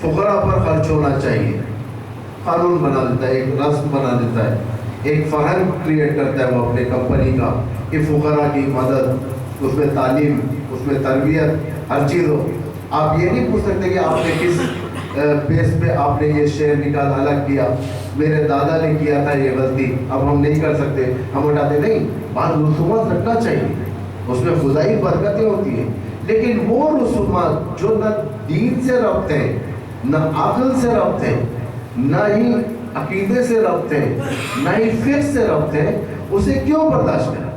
فقراء پر خرچ ہونا چاہیے. قانون بنا دیتا ہے، ایک رسم بنا دیتا ہے، ایک فرہنگ کریٹ کرتا ہے وہ اپنے کمپنی کا کہ فقراء کی مدد، اس میں تعلیم، اس میں تربیت، ہر چیز ہو. آپ یہ نہیں پوچھ سکتے کہ آپ نے کس بیس پہ آپ نے یہ شیئر نکال الگ کیا، میرے دادا نے کیا تھا یہ غلطی، اب ہم نہیں کر سکتے، ہم ہٹاتے نہیں. بعض رسومات رکھنا چاہیے، اس میں خدائی برکتیں ہوتی ہیں، لیکن وہ رسومات جو نہ دین سے ربط ہیں، نہ عقل سے ربط ہیں، نہ ہی عقیدے سے ربط ہے، نہ ہی فقہ سے ربط ہے، اسے کیوں برداشت کریں؟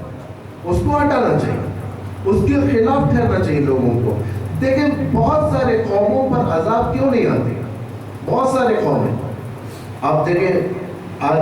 اس کو ہٹانا چاہیے، اس کے خلاف ٹھہرنا چاہیے لوگوں کو. دیکھیں بہت سارے قوموں پر عذاب کیوں نہیں آتے، بہت سارے قومیں. آپ دیکھیں آج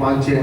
5-6,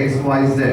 XYZ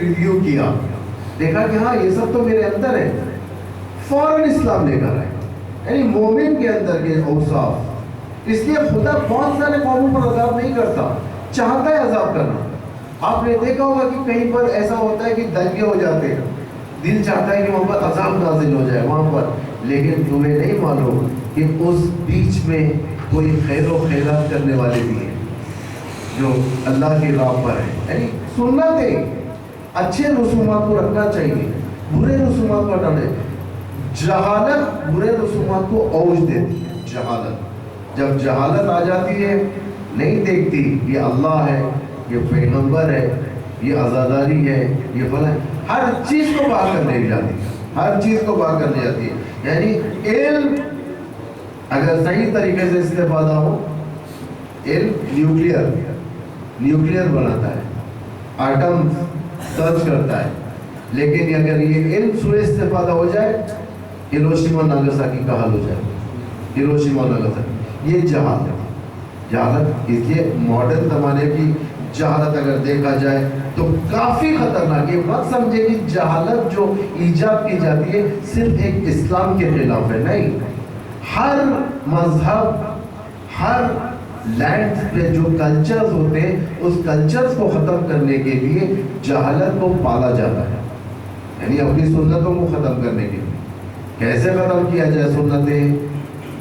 ریویو کیا، دیکھا کہ ہاں یہ سب تو میرے اندر ہے، فوراً اسلام لے کر آئے. یعنی مومن کے اندر یہ اوصاف، اس لیے خدا بہت سارے قوموں پر عذاب نہیں کرتا، چاہتا ہے عذاب کرنا. آپ نے دیکھا ہوگا کہ کہیں پر ایسا ہوتا ہے کہ دنگے ہو جاتے ہیں، دل چاہتا ہے کہ وہاں پر عذاب نازل ہو جائے وہاں پر، لیکن تمہیں نہیں معلوم کہ اس بیچ میں کوئی خیر و خیرات کرنے والے بھی ہیں جو اللہ کی راہ پر ہے. یعنی سنت ہے، اچھے رسومات کو رکھنا چاہیے، برے رسومات کو ہٹانا. جہالت برے رسومات کو اوج دیتی ہے. جہالت، جب جہالت آ جاتی ہے، نہیں دیکھتی یہ اللہ ہے، یہ پیغمبر ہے، یہ عزاداری ہے، یہ فلاں، ہر چیز کو باہر کر لے جاتی ہے، ہر چیز کو باہر کر لے جاتی ہے. یعنی علم اگر صحیح طریقے سے استفادہ ہو، علم نیوکلیئر بناتا ہے، آٹم سرچ کرتا ہے، لیکن اگر یہ علم سوء استفادہ ہو جائے، ہیروشیما ناگاساکی کا حل ہو جائے. ہیروشیما ناگاساکی، یہ جہالت. اس لیے ماڈرن زمانے کی جہالت اگر دیکھا جائے تو کافی خطرناک ہے. مت سمجھے کہ جہالت جو ایجاد کی جاتی ہے صرف ایک اسلام کے خلاف ہے، نہیں. ہر مذہب، ہر لینڈ پہ جو کلچرز ہوتے ہیں، اس کلچرز کو ختم کرنے کے لیے جہالت کو پالا جاتا ہے. یعنی اپنی سنتوں کو ختم کرنے کے لیے. کیسے ختم کیا جائے سنتیں؟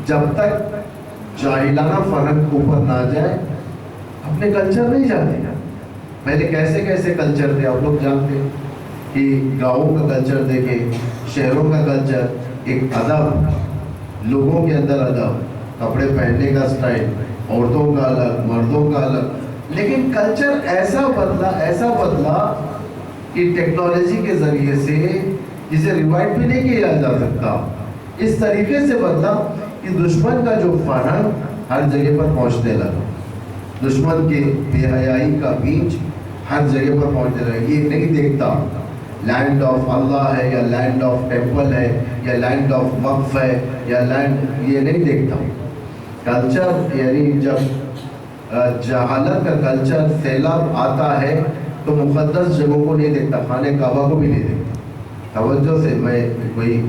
جب تک جاہلانہ فرق اوپر نہ جائے، اپنے کلچر نہیں جانتے. پہلے کیسے کیسے کلچر تھے آپ لوگ جانتے ہیں کہ گاؤں کا کلچر دیکھیں، شہروں کا کلچر، ایک ادب، لوگوں کے اندر ادب، کپڑے پہننے کا سٹائل، عورتوں کا الگ، مردوں کا الگ. لیکن کلچر ایسا بدلا کہ ٹیکنالوجی کے ذریعے سے جسے ریوائنڈ بھی نہیں کیا جا سکتا، اس طریقے سے بدلا کہ دشمن کا جو فرہنگ ہر جگہ پر پہنچنے لگا. دشمن کے بے حیائی کا بیج ہر جگہ پر پہنچنے لگا. یہ نہیں دیکھتا لینڈ آف اللہ ہے یا لینڈ آف ٹیمپل ہے یا لینڈ آف وقف ہے یا لینڈ، یہ نہیں دیکھتا. کلچر یعنی جب جہالت کا کلچر سیلاب آتا ہے تو مقدس جگہوں کو نہیں دیکھتا، خانہ کعبہ کو بھی نہیں دیکھتا. توجہ سے، میں کوئی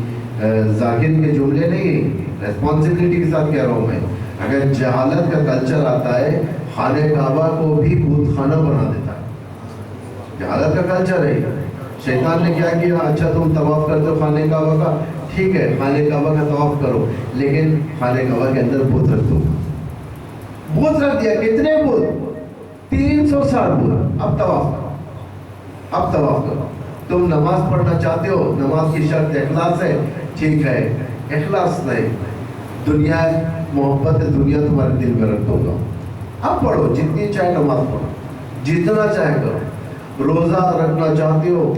ذاکر کے جملے نہیں، ریسپانسبلٹی کے ساتھ کہہ رہا ہوں میں. اگر جہالت کا کلچر آتا ہے، خانہ کعبہ کو بھی بت خانہ بنا دیتا ہے. جہالت کا کلچر ہے. شیطان نے کیا کیا؟ اچھا تم طواف کرتے ہو خانہ کعبہ کا، ٹھیک ہے خانہ کعبہ کا طواف کرو، لیکن خانہ کعبہ کے اندر بت رکھ دو. بت رکھ دیا. کتنے بت؟ 360 بت. اب طواف کرو. تم نماز پڑھنا چاہتے ہو، نماز کی شرط اخلاص ہے، ٹھیک ہے اخلاص نہیں، دنیا محبت دنیا تمہارے دل میں رکھ دوں گا. اب پڑھو، جتنی چاہے نماز پڑھو، جتنا چاہے کرو. روزہ رکھنا چاہتے ہو،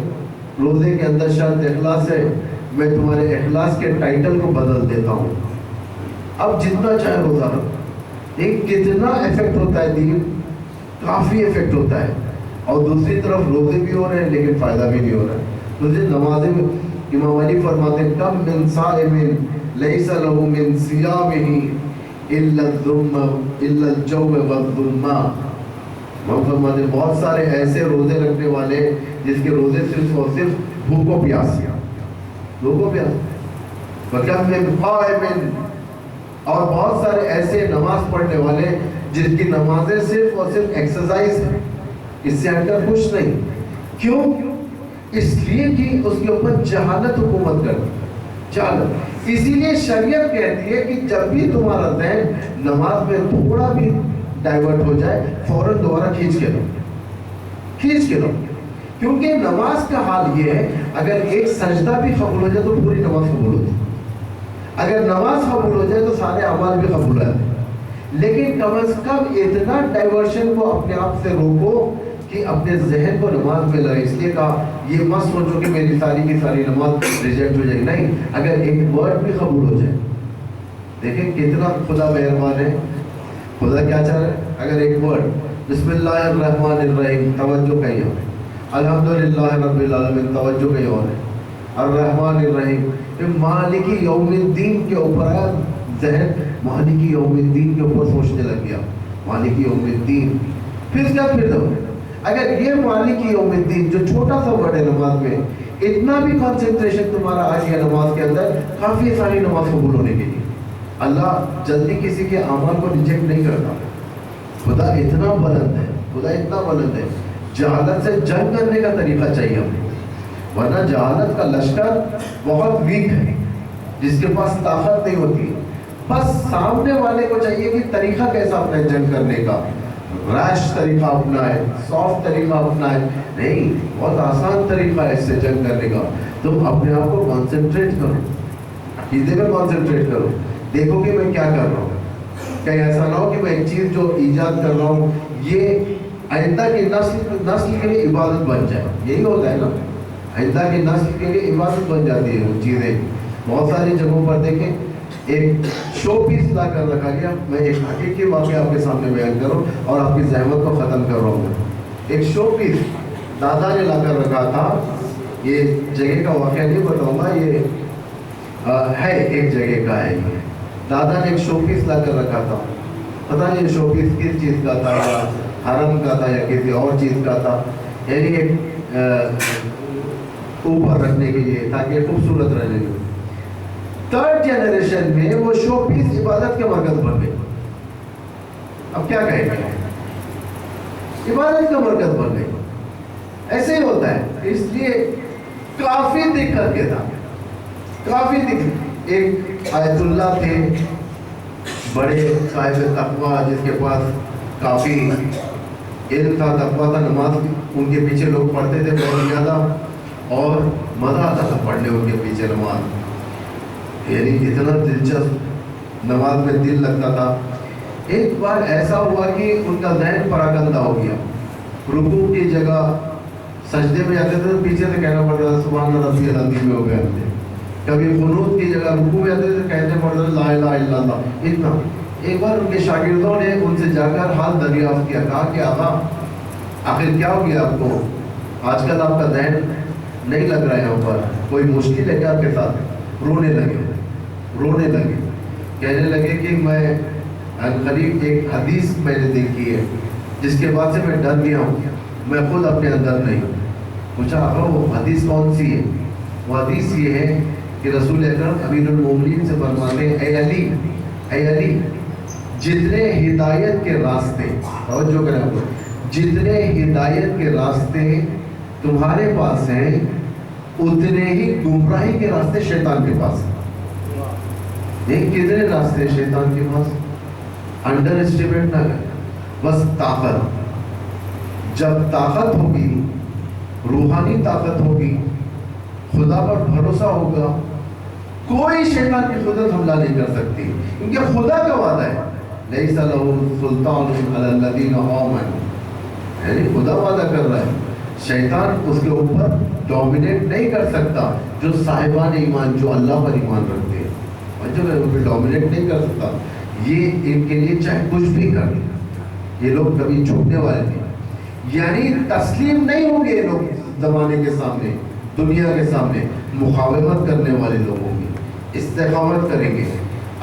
روزے کے اندر شرط اخلاص ہے، میں تمہارے اخلاص کے ٹائٹل کو بدل دیتا ہوں. اب جتنا چاہے روزہ رکھو. ایک کتنا ایفیکٹ ہوتا ہے دین، کافی ایفیکٹ ہوتا ہے. اور دوسری طرف روزے بھی ہو رہے ہیں لیکن فائدہ بھی نہیں ہو رہا ہے. دوسری نمازیں میں امام علی فرماتے ہیں کم من صائم لیس له من صیامہ الا الجوع والظلماء. وہ فرماتے ہیں بہت سارے ایسے روزے رکھنے والے جس کے روزے صرف اور صرف بھوک و پیاس. وکم من قائم، اور بہت سارے ایسے نماز پڑھنے والے جن کی نمازیں صرف اور صرف ایکسرسائز ہیں، اس سے ہٹکر کچھ نہیں. کیوں؟ اس لیے کہ اس کے اوپر جہالت حکومت کرتی. جہالت. اسی لیے شریعت کہتی ہے کہ جب بھی تمہارا ذہن نماز میں تھوڑا بھی ڈائیورٹ ہو جائے، فوراً دوبارہ کھینچ کے لو. کیونکہ نماز کا حال یہ ہے، اگر ایک سجدہ بھی قبول ہو جائے تو پوری نماز قبول ہوتی ہے. اگر نماز قبول ہو جائے تو سارے اعمال بھی قبول ہوتے ہیں. لیکن کم از کم اتنا ڈائیورشن کو اپنے آپ سے روکو کہ اپنے ذہن کو نماز میں لگے. اس لیے کہا یہ مت سوچو کہ میری ساری کی ساری نماز ریجیکٹ ہو جائے گی. نہیں، اگر ایک ورڈ بھی قبول ہو جائے، دیکھیں کتنا خدا مہربان ہے. خدا کیا چاہ رہا ہے؟ اگر ایک ورڈ بسم اللہ الرحمن الرحیم، توجہ کہیں اور ہے. الحمدللہ رب العالمین، توجہ کہیں اور ہے. الرحمن الرحیم، مالک یوم الدین کے اوپر آیا ذہن، مالک یوم الدین کے اوپر سوچنے لگ گیا. مالک یوم الدین. پھر کیا؟ پھر دو اگر یہ مالک یوم الدین جو چھوٹا سا ورڈ ہے نماز میں اتنا بھی کنسنٹریشن تمہارا آ گیا نماز کے اندر، کافی ساری نماز قبول ہونے کے لیے. اللہ جلدی کسی کے اعمال کو ریجیکٹ نہیں کرتا. خدا اتنا بلند ہے، خدا اتنا بلند ہے. جہالت سے جنگ کرنے کا طریقہ چاہیے ہمیں، ورنہ جہالت کا لشکر بہت ویک ہے جس کے پاس طاقت نہیں ہوتی. بس سامنے والے کو چاہیے کہ طریقہ کیسا اپنا جنگ کرنے کا، ریش طریقہ اپنا ہے، سافٹ طریقہ اپنا ہے. نہیں، بہت آسان طریقہ ہے اس سے جنگ کرنے کا. تم اپنے آپ کو کانسنٹریٹ کرو، عقیدے میں کانسنٹریٹ کرو، دیکھو کہ میں کیا کر رہا ہوں. کہیں ایسا نہ ہو کہ میں ایک چیز جو ایجاد کر رہا ہوں یہ آئندہ کی نسل کے لیے عبادت بن جائے. یہی ہوتا ہے نا، آئندہ کی نسل کے لیے عبادت بن جاتی ہے وہ چیزیں. بہت ساری جگہوں پر دیکھیں ایک شو پیس لا کر رکھا گیا. میں ایک حقیقی واقعہ آپ کے سامنے بیان کروں اور آپ کی زحمت کو ختم کر رہا ہوں. ایک شو پیس دادا نے لا کر رکھا تھا. یہ جگہ کا واقعہ نہیں بتاؤں گا، یہ ہے ایک جگہ کا ہے. دادا نے ایک شو پیس لا کر رکھا تھا. پتہ نہیں شو پیس کس چیز کا تھا، حرم کا تھا یا کسی اور چیز کا تھا. یعنی ایک اوپر رکھنے کے لیے تاکہ خوبصورت رہنے لگے. تھرڈ جنریشن میں وہ شو پیس عبادت کے مرکز بن گئے. اب کیا کہیں گے، عبادت کا مرکز بن گئے. ایسے ہی ہوتا ہے. اس لیے کافی دقت کے تھا، کافی دقت. ایک آیت اللہ تھے بڑے صاحب تقویٰ جس کے پاس کافی علم تھا، تقویٰ تھا. نماز ان کے پیچھے لوگ پڑھتے تھے بہت زیادہ اور مزہ آتا تھا پڑھنے ان کے پیچھے نماز. یعنی اتنا دلچسپ نماز میں دل لگتا تھا. ایک بار ایسا ہوا کہ ان کا ذہن پراگندہ ہو گیا. رکوع کی جگہ سجدے میں جاتے تھے تو پیچھے سے کہنا پڑتا تھا سبحان ربی العظیم میں ہو گئے تھے. کبھی قنوت کی جگہ رکوع میں جاتے تھے کہتے پڑتا تھا لا الہ الا اللہ. اتنا. ایک بار ان کے شاگردوں نے ان سے جا کر حال دریافت کیا، کہا کہ آقا آخر کیا ہو گیا آپ کو، آج کل آپ کا ذہن نہیں لگ رہا ہے یہاں پر، کوئی مشکل ہے کیا آپ کے ساتھ. رونے لگے کہنے لگے کہ میں قریب ایک حدیث میں نے دیکھی ہے جس کے بعد سے میں ڈر گیا ہوں، میں خود اپنے اندر نہیں. پوچھا آقا وہ حدیث کون سی ہے؟ وہ حدیث یہ ہے کہ رسول اکرم امیر المومنین سے فرماتے ہیں اے علی جتنے ہدایت کے راستے، توجہ کریں آپ لوگ، جتنے ہدایت کے راستے تمہارے پاس ہیں اتنے ہی گمراہی کے راستے شیطان کے پاس ہیں. کتنے راستے شیطان کے پاس؟ انڈر اسٹیمیٹ نہ کریں. بس طاقت، جب طاقت ہوگی، روحانی طاقت ہوگی، خدا پر بھروسہ ہوگا، کوئی شیطان کی قدرت حملہ نہیں کر سکتی. کیونکہ خدا کا وعدہ ہے لیس لہ سلطان علی الذین آمنوا، یعنی خدا وعدہ کر رہا ہے شیطان اس کے اوپر ڈومینیٹ نہیں کر سکتا. جو صاحبان ایمان، جو اللہ پر ایمان رکھتے ہیں، جو ان پہ ڈومینیٹ نہیں کر سکتا. یہ ان کے لیے چاہے کچھ بھی کر لیں، یہ لوگ کبھی جھکنے والے نہیں. یعنی تسلیم نہیں ہوں گے یہ لوگ زمانے کے سامنے، دنیا کے سامنے. مقاومت کرنے والے لوگ ہوں گے، استقامت کریں گے،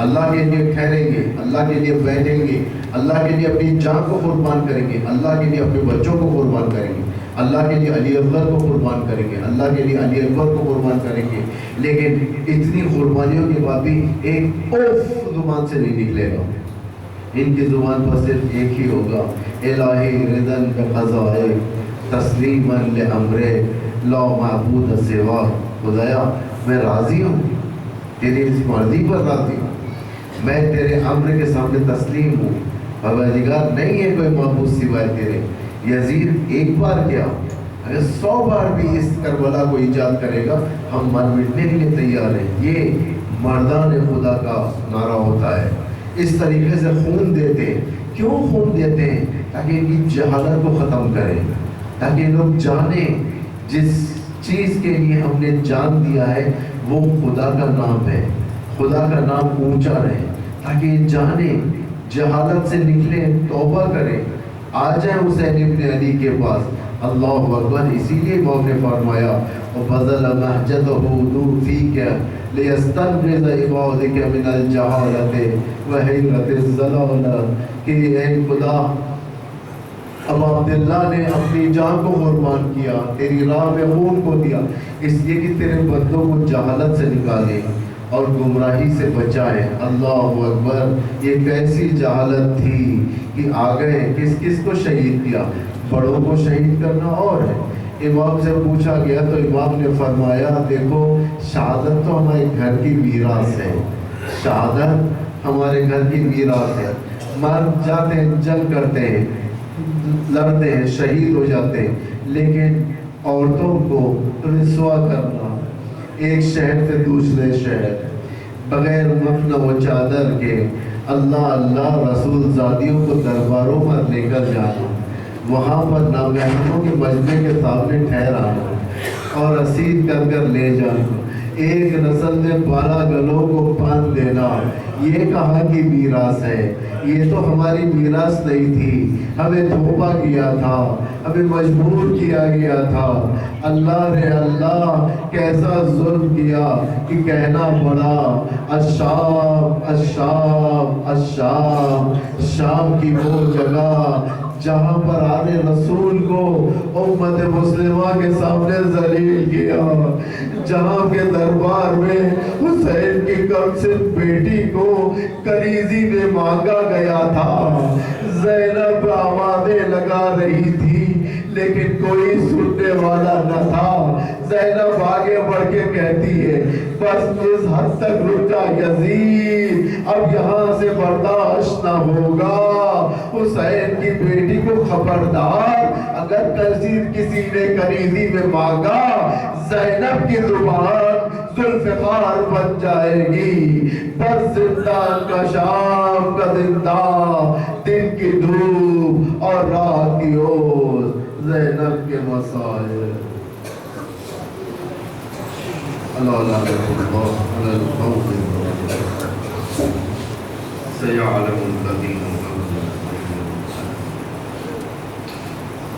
اللہ کے لیے ٹھہریں گے، اللہ کے لیے بیٹھیں گے، اللہ کے لیے اپنی جان کو قربان کریں گے، اللہ کے لیے اپنے بچوں کو قربان کریں گے، اللہ کے لیے علی اصغر کو قربان کریں گے، اللہ کے لیے علی اکبر کو قربان کریں گے. لیکن اتنی قربانیوں کے بعد بھی ایک اوف زبان سے نہیں نکلے گا. ان کی زبان پر صرف ایک ہی ہوگا، الہی رضن بقضائے تسلیما لامرے لا معبود سوا. خدایا میں راضی ہوں، تیری اس مرضی پر راضی ہوں، میں تیرے امر کے سامنے تسلیم ہوں. پروردگار نہیں ہے کوئی معبود سوائے تیرے. یزید ایک بار کیا، اگر 100 بار بھی اس کربلا کو ایجاد کرے گا ہم مر مٹنے کے لیے تیار ہیں. یہ مردان خدا کا نعرہ ہوتا ہے. اس طریقے سے خون دیتے ہیں. کیوں خون دیتے ہیں؟ تاکہ ان کی جہالت کو ختم کریں، تاکہ لوگ جانیں جس چیز کے لیے ہم نے جان دیا ہے وہ خدا کا نام ہے، خدا کا نام اونچا رہے، تاکہ جانیں، جہالت سے نکلیں، توبہ کریں، آ جائیں حسین ابن علی کے پاس. اللہ اکبر. اسی لیے امام نے فرمایا وَبَذَلَ مَحْجَتَهُ نُوفِيكَ لِيَسْتَنْقِذَ عِبَادِكَ مِنَ الْجَهَالَةِ وَحِيرَةِ الضَّلَالَةِ کہ اے خدا اب عبداللہ نے اپنی جان کو قربان کیا، تیری راہ میں خون کو دیا، اس لیے کہ تیرے بندوں کو جہالت سے نکالے اور گمراہی سے بچائے۔ اللہ اکبر! یہ کیسی جہالت تھی کہ آگئے کس کس کو شہید کیا؟ بڑوں کو شہید کرنا اور ہے۔ امام سے پوچھا گیا تو امام نے فرمایا دیکھو شہادت تو ہمارے گھر کی میراث ہے، شہادت ہمارے گھر کی میراث ہے۔ مرد جاتے ہیں، جنگ کرتے ہیں، لڑتے ہیں، شہید ہو جاتے ہیں، لیکن عورتوں کو رسوا کرنا ایک شہر سے دوسرے شہر بغیر مفن و چادر کے، اللہ اللہ رسول زادیوں کو درباروں پر لے کر جانا، وہاں پر نامحرموں کے مجمع کے سامنے ٹھہرانا اور اسیر کر کر لے جانا، ایک نسل نے 12 گلوں کو باندھ دینا، یہ کہاں کی میراث ہے؟ یہ تو ہماری میراث نہیں تھی، ہمیں دھوکا کیا تھا، ہمیں مجبور کیا گیا تھا۔ اللہ نے اللہ کیسا ظلم کیا کہ کہنا پڑا الشام الشام الشام، شام کی وہ جگہ جہاں پر آنے رسول کو امت مسلمہ کے سامنے ذلیل کیا، جہاں کے دربار میں حسین کی کمسن بیٹی کو کنیزی میں مانگا گیا تھا، زینب آوازیں لگا رہی تھی لیکن کوئی سننے والا نہ تھا۔ زینب آگے بڑھ کے کہتی ہے بس اس حد تک رک جا یزید، اب یہاں سے برداشت نہ ہوگا۔ حسین کی بیٹی کو خبردار، اگر کسی نے کنیزی میں مانگا زینب کی زبان ذوالفقار بن جائے گی۔ بس زندان کا شام کا زندہ، دن کی دھوپ اور رات کی اوس، زینب کے مسائل۔ اللہ سیعلم الذین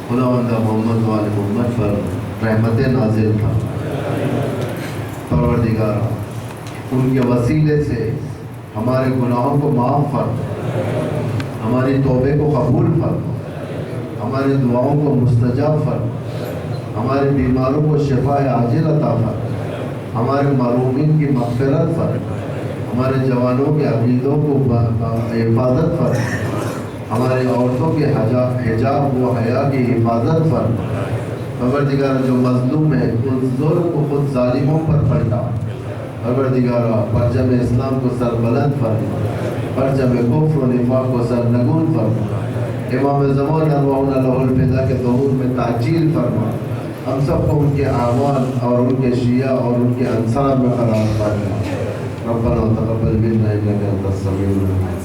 خداوند محمد و آل محمد پر رحمت نازل تھا۔ پروردگار ان کے وسیلے سے ہمارے گناہوں کو معاف فرما، ہماری توبے کو قبول فرما، ہماری دعاؤں کو مستجاب فرما، ہمارے بیماروں کو شفا عاجل عطا فرما، ہمارے محرومین کی مغفرت فرما، ہمارے جوانوں کے عقیدوں کو حفاظت فرما، ہمارے عورتوں کے حجاب و حیا کی حفاظت فرما۔ پروردگار جو مظلوم ہے ان ظلم کو خود ظالموں پر پلٹا۔ پروردگار پرچم اسلام کو سربلند فرما، پرچم کفر و نفاق کو سرنگون فرما، امام زمان ارواحنا لہ الفدا کے ظہور میں تعجیل فرما، ہم سب کو ان کے اعوان اور ان کے شیعہ اور ان کے انصار میں قرار فرما۔ ربنا تقبل منا انک انت السمیع العلیم۔